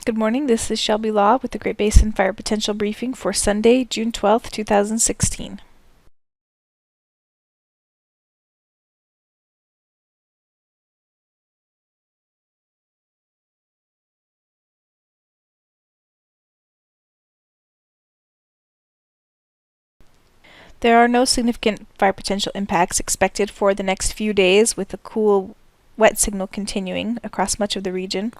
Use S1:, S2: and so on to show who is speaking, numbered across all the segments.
S1: Good morning, this is Shelby Law with the Great Basin Fire Potential Briefing for Sunday, June 12th, 2016. There are no significant fire potential impacts expected for the next few days, with a cool, wet signal continuing across much of the region.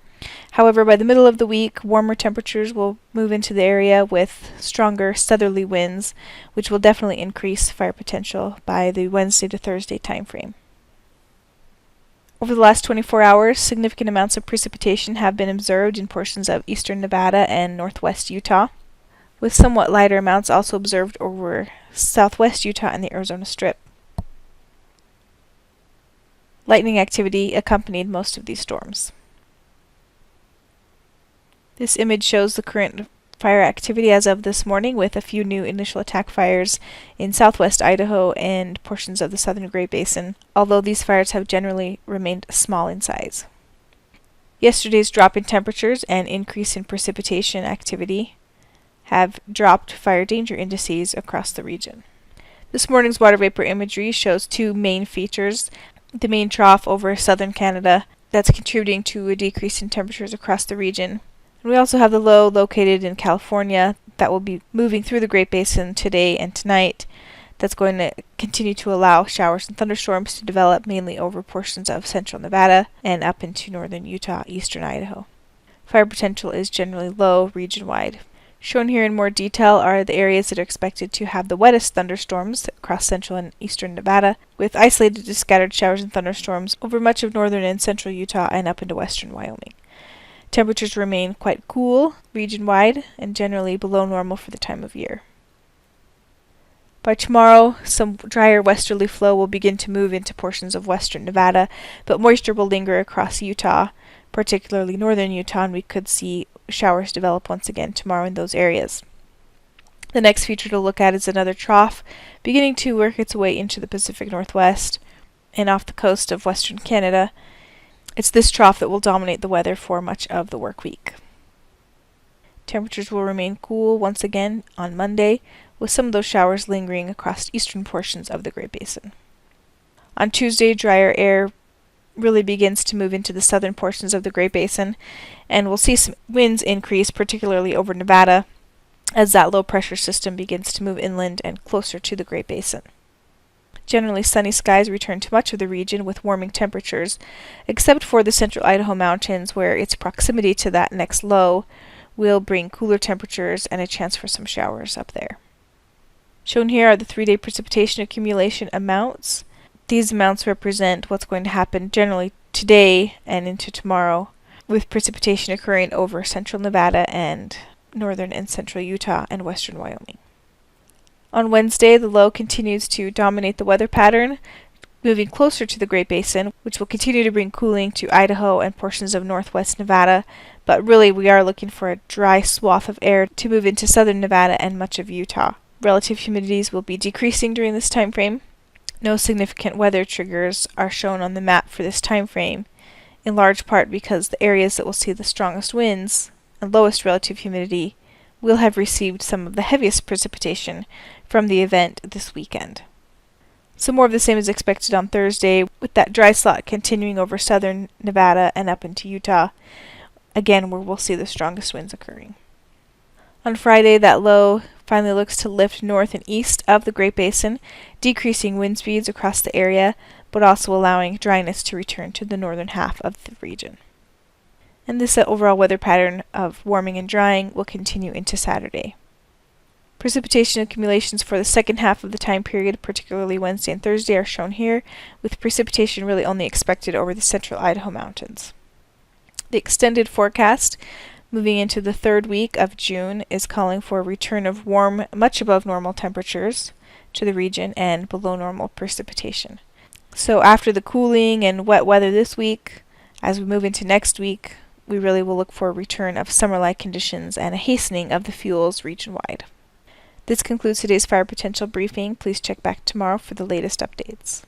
S1: However, by the middle of the week, warmer temperatures will move into the area with stronger southerly winds, which will definitely increase fire potential by the Wednesday to Thursday time frame. Over the last 24 hours, significant amounts of precipitation have been observed in portions of eastern Nevada and northwest Utah, with somewhat lighter amounts also observed over southwest Utah and the Arizona Strip. Lightning activity accompanied most of these storms. This image shows the current fire activity as of this morning, with a few new initial attack fires in southwest Idaho and portions of the southern Great Basin, although these fires have generally remained small in size. Yesterday's drop in temperatures and increase in precipitation activity have dropped fire danger indices across the region. This morning's water vapor imagery shows two main features: the main trough over southern Canada that's contributing to a decrease in temperatures across the region. And we also have the low located in California that will be moving through the Great Basin today and tonight. That's going to continue to allow showers and thunderstorms to develop mainly over portions of central Nevada and up into northern Utah, eastern Idaho. Fire potential is generally low region-wide. Shown here in more detail are the areas that are expected to have the wettest thunderstorms across central and eastern Nevada, with isolated to scattered showers and thunderstorms over much of northern and central Utah and up into western Wyoming. Temperatures remain quite cool region-wide and generally below normal for the time of year. By tomorrow, some drier westerly flow will begin to move into portions of western Nevada, but moisture will linger across Utah, particularly northern Utah, and we could see showers develop once again tomorrow in those areas. The next feature to look at is another trough beginning to work its way into the Pacific Northwest and off the coast of western Canada. It's this trough that will dominate the weather for much of the work week. Temperatures will remain cool once again on Monday, with some of those showers lingering across eastern portions of the Great Basin. On Tuesday, drier air really begins to move into the southern portions of the Great Basin, and we'll see some winds increase, particularly over Nevada, as that low pressure system begins to move inland and closer to the Great Basin. Generally sunny skies return to much of the region with warming temperatures, except for the central Idaho mountains, where its proximity to that next low will bring cooler temperatures and a chance for some showers up there. Shown here are the 3-day precipitation accumulation amounts. These amounts represent what's going to happen generally today and into tomorrow, with precipitation occurring over central Nevada and northern and central Utah and western Wyoming. On Wednesday, the low continues to dominate the weather pattern, moving closer to the Great Basin, which will continue to bring cooling to Idaho and portions of northwest Nevada, but really we are looking for a dry swath of air to move into southern Nevada and much of Utah. Relative humidities will be decreasing during this time frame. No significant weather triggers are shown on the map for this time frame, in large part because the areas that will see the strongest winds and lowest relative humidity will have received some of the heaviest precipitation from the event this weekend. Some more of the same is expected on Thursday, with that dry slot continuing over southern Nevada and up into Utah, again where we'll see the strongest winds occurring. On Friday, that low finally looks to lift north and east of the Great Basin, decreasing wind speeds across the area, but also allowing dryness to return to the northern half of the region. And this overall weather pattern of warming and drying will continue into Saturday. Precipitation accumulations for the second half of the time period, particularly Wednesday and Thursday, are shown here, with precipitation really only expected over the central Idaho mountains. The extended forecast moving into the third week of June is calling for a return of warm, much above normal temperatures to the region and below normal precipitation. So after the cooling and wet weather this week, as we move into next week, we really will look for a return of summer-like conditions and a hastening of the fuels region-wide. This concludes today's fire potential briefing. Please check back tomorrow for the latest updates.